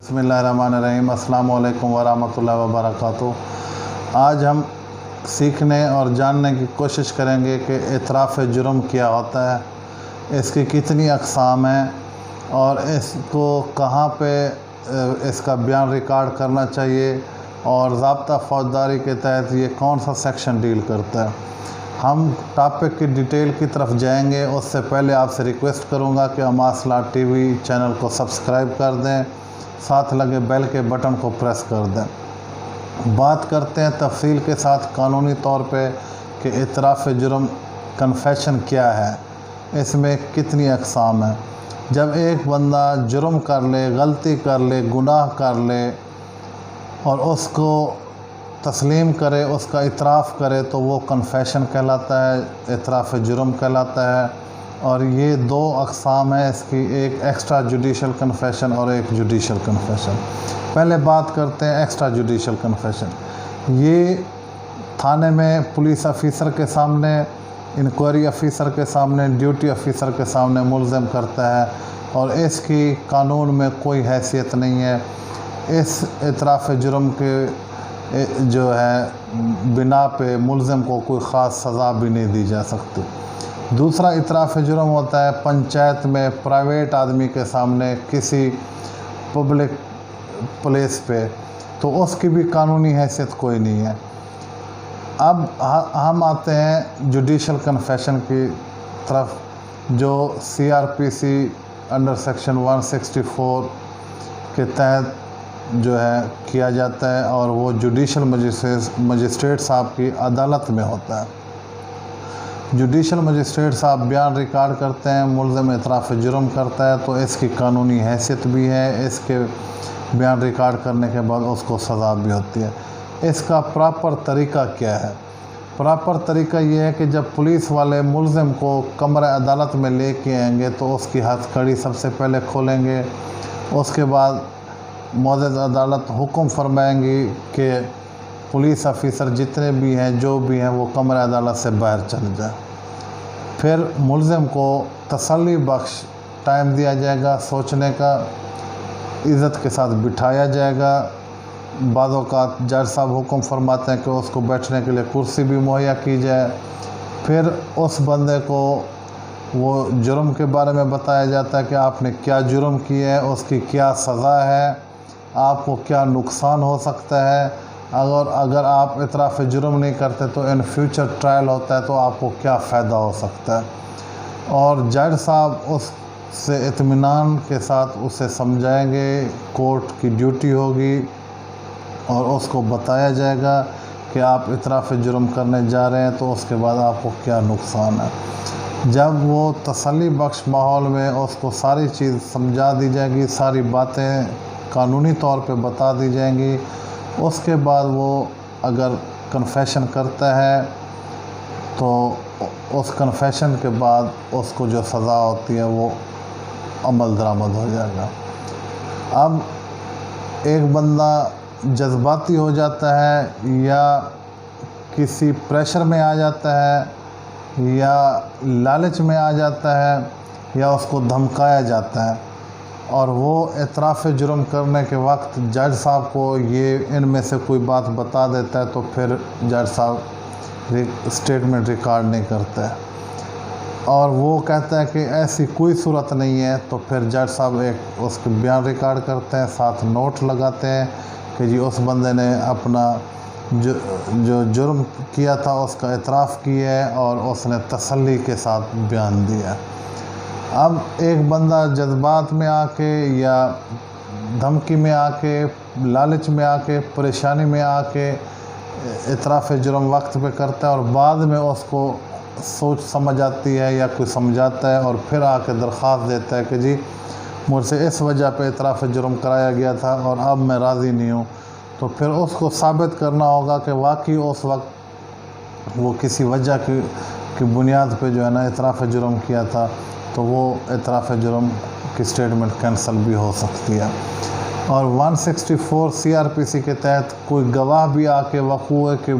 बिस्मिल्लाहिर्रहमानिर्रहीम। अस्सलाम वालेकुम वरहमतुल्लाहि वबरकातुहू। आज हम सीखने और जानने की कोशिश करेंगे कि एतराफ़ जुर्म क्या होता है, इसकी कितनी अक़साम हैं और इसको कहाँ पे इसका बयान रिकॉर्ड करना चाहिए और ज़ाब्ता फ़ौजदारी के तहत ये कौन सा सेक्शन डील करता है। हम टॉपिक की डिटेल की तरफ जाएंगे, उससे पहले आपसे रिक्वेस्ट करूंगा कि मास्टॉie टीवी चैनल को सब्सक्राइब कर दें, साथ लगे बेल के बटन को प्रेस कर दें। बात करते हैं तफसील के साथ कानूनी तौर पे कि एतराफ़ जुर्म कन्फेशन क्या है, इसमें कितनी अक़साम है। जब एक बंदा जुर्म कर ले, गलती कर ले, गुनाह कर ले और उसको तस्लीम करे, उसका इतराफ़ करे तो वो कन्फेशन कहलाता है, एतराफ़ जुर्म कहलाता है। और ये दो अक़साम है इसकी, एक एक्स्ट्रा जुडिशल कन्फेशन और एक जुडिशल कन्फेशन। पहले बात करते हैं एक्स्ट्रा जुडिशल कन्फेशन। ये थाने में पुलिस ऑफिसर के सामने, इंक्वायरी ऑफिसर के सामने, ड्यूटी ऑफिसर के सामने मुलज़म करता है और इसकी कानून में कोई हैसियत नहीं है। इस एतराफ़ जुर्म के जो है बिना पे मुलज़म को कोई ख़ास सज़ा भी नहीं दी जा सकती। दूसरा एतराफ़ जुर्म होता है पंचायत में, प्राइवेट आदमी के सामने, किसी पब्लिक प्लेस पे, तो उसकी भी कानूनी हैसियत कोई नहीं है। अब हम आते हैं जुडिशल कन्फेशन की तरफ, जो CrPC अंडर सेक्शन 164 के तहत जो है किया जाता है और वो जुडिशल मजिस्ट्रेट साहब की अदालत में होता है। जुडिशल मजिस्ट्रेट साहब बयान रिकॉर्ड करते हैं, मुलज़म एतराफ़ जुर्म करता है तो इसकी कानूनी हैसियत भी है, इसके बयान रिकॉर्ड करने के बाद उसको सज़ा भी होती है। इसका प्रॉपर तरीका क्या है? प्रॉपर तरीका ये है कि जब पुलिस वाले मुलज़म को कमरा अदालत में लेके आएंगे तो उसकी हथकड़ी सबसे पहले खोलेंगे, उसके बाद मौजूद अदालत हुक्म फरमाएंगी कि पुलिस ऑफिसर जितने भी हैं, जो भी हैं, वो कमरा अदालत से बाहर चले जाए। फिर मुलज़म को तसल्ली बख्श टाइम दिया जाएगा सोचने का, इज़्ज़त के साथ बिठाया जाएगा। बाद औक़ात जज साहब हुक्म फरमाते हैं कि उसको बैठने के लिए कुर्सी भी मुहैया की जाए। फिर उस बंदे को वो जुर्म के बारे में बताया जाता है कि आपने क्या जुर्म किया है, उसकी क्या सज़ा है, आपको क्या नुकसान हो सकता है, अगर आप एतराफ़ जुर्म नहीं करते तो इन फ्यूचर ट्रायल होता है तो आपको क्या फ़ायदा हो सकता है। और जज साहब उससे इत्मीनान के साथ उसे समझाएंगे, कोर्ट की ड्यूटी होगी और उसको बताया जाएगा कि आप एतराफ़ जुर्म करने जा रहे हैं तो उसके बाद आपको क्या नुकसान है। जब वो तसल्ली बख्श माहौल में उसको सारी चीज़ समझा दी जाएगी, सारी बातें कानूनी तौर पे बता दी जाएंगी, उसके बाद वो अगर कन्फेशन करता है तो उस कन्फेशन के बाद उसको जो सज़ा होती है वो अमल दरामद हो जाएगा। अब एक बंदा जज्बाती हो जाता है या किसी प्रेशर में आ जाता है या लालच में आ जाता है या उसको धमकाया जाता है और वो एतराफ़ जुर्म करने के वक्त जज साहब को ये इनमें से कोई बात बता देता है तो फिर जज साहब स्टेटमेंट रिकॉर्ड नहीं करता है और वो कहता है कि ऐसी कोई सूरत नहीं है, तो फिर जज साहब एक उसके बयान रिकॉर्ड करते हैं, साथ नोट लगाते हैं कि जी उस बंदे ने अपना जो जुर्म किया था उसका एतराफ़ किया है और उसने तसल्ली के साथ बयान दिया। अब एक बंदा जज्बात में आके या धमकी में आके, लालच में आके, परेशानी में आके एतराफ़ जुर्म वक्त पे करता है और बाद में उसको सोच समझ आती है या कोई समझाता है और फिर आके दरख्वास्त देता है कि जी मुझसे इस वजह पे एतराफ़ जुर्म कराया गया था और अब मैं राज़ी नहीं हूँ, तो फिर उसको साबित करना होगा कि वाकई उस वक्त वो किसी वजह की बुनियाद पे जो है ना एतराफ़ जुर्म किया था, तो वो एतराफ़ जुर्म की स्टेटमेंट कैंसिल भी हो सकती है। और 164 CrPC के तहत कोई गवाह भी आके वक़ूए के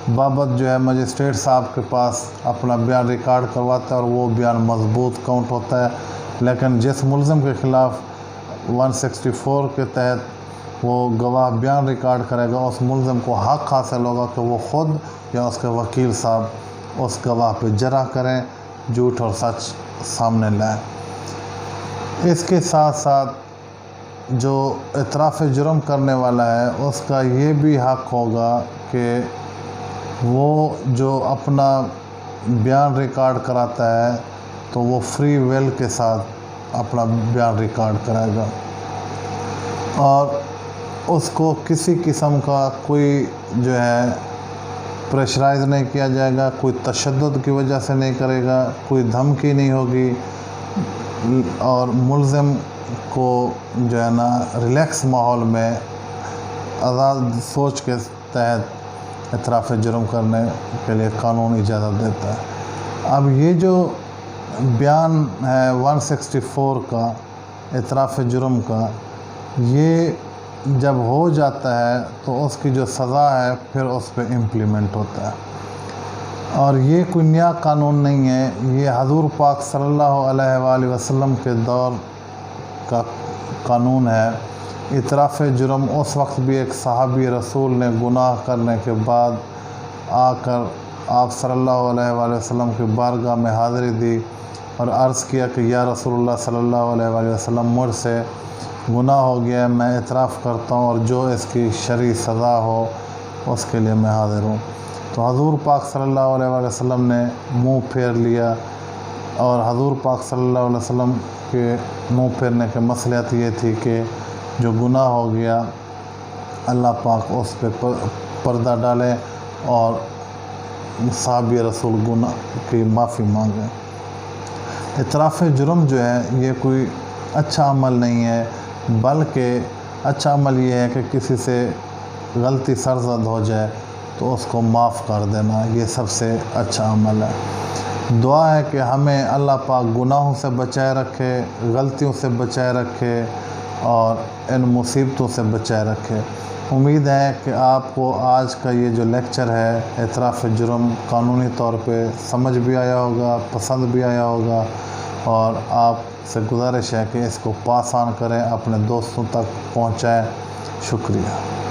बाबत जो है मजिस्ट्रेट साहब के पास अपना बयान रिकॉर्ड करवाता है और वो बयान मजबूत काउंट होता है। लेकिन जिस मुलज़म के ख़िलाफ़ 164 کے تحت وہ گواہ بیان ریکارڈ کرے گا، اس ملزم کو حق حاصل ہوگا کہ وہ خود یا اس کے وکیل صاحب اس گواہ پہ جرح کریں، جھوٹ اور سچ سامنے لائیں۔ اس کے ساتھ ساتھ جو اعتراف جرم کرنے والا ہے اس کا یہ بھی حق ہوگا کہ وہ جو اپنا بیان ریکارڈ کراتا ہے تو وہ فری ویل کے ساتھ اپنا بیان ریکارڈ کرائے گا، اور اس کو کسی قسم کا کوئی جو ہے پریشرائز نہیں کیا جائے گا، کوئی تشدد کی وجہ سے نہیں کرے گا، کوئی دھمکی نہیں ہوگی، اور ملزم کو جو ہے نا ریلیکس ماحول میں آزاد سوچ کے تحت اعتراف جرم کرنے کے لیے قانون اجازت دیتا ہے۔ اب یہ جو بیان ہے 164 کا اعتراف جرم کا، یہ جب ہو جاتا ہے تو اس کی جو سزا ہے پھر اس پہ امپلیمنٹ ہوتا ہے، اور یہ کوئی نیا قانون نہیں ہے، یہ حضور پاک صلی اللہ علیہ وآلہ وسلم کے دور کا قانون ہے۔ اعتراف جرم اس وقت بھی ایک صحابی رسول نے گناہ کرنے کے بعد آ کر آپ صلی اللہ علیہ وآلہ وسلم کی بارگاہ میں حاضری دی اور عرض کیا کہ یا رسول اللہ صلی اللہ علیہ وآلہ وسلم، مجھ سے گناہ ہو گیا ہے، میں اعتراف کرتا ہوں اور جو اس کی شرعی سزا ہو اس کے لیے میں حاضر ہوں۔ تو حضور پاک صلی اللہ علیہ وآلہ وسلم نے منہ پھیر لیا، اور حضور پاک صلی اللہ علیہ وسلم کے منہ پھیرنے کی مصلحت یہ تھی کہ جو گناہ ہو گیا اللہ پاک اس پہ پردہ ڈالے اور صحابی رسول گناہ کی معافی مانگے۔ اعتراف جرم جو ہے یہ کوئی اچھا عمل نہیں ہے، بلکہ اچھا عمل یہ ہے کہ کسی سے غلطی سرزد ہو جائے تو اس کو معاف کر دینا، یہ سب سے اچھا عمل ہے۔ دعا ہے کہ ہمیں اللہ پاک گناہوں سے بچائے رکھے، غلطیوں سے بچائے رکھے اور ان مصیبتوں سے بچائے رکھے۔ امید ہے کہ آپ کو آج کا یہ جو لیکچر ہے اعتراف جرم قانونی طور پہ سمجھ بھی آیا ہوگا، پسند بھی آیا ہوگا، اور آپ سے گزارش ہے کہ اس کو پاس آن کریں، اپنے دوستوں تک پہنچائیں۔ شکریہ۔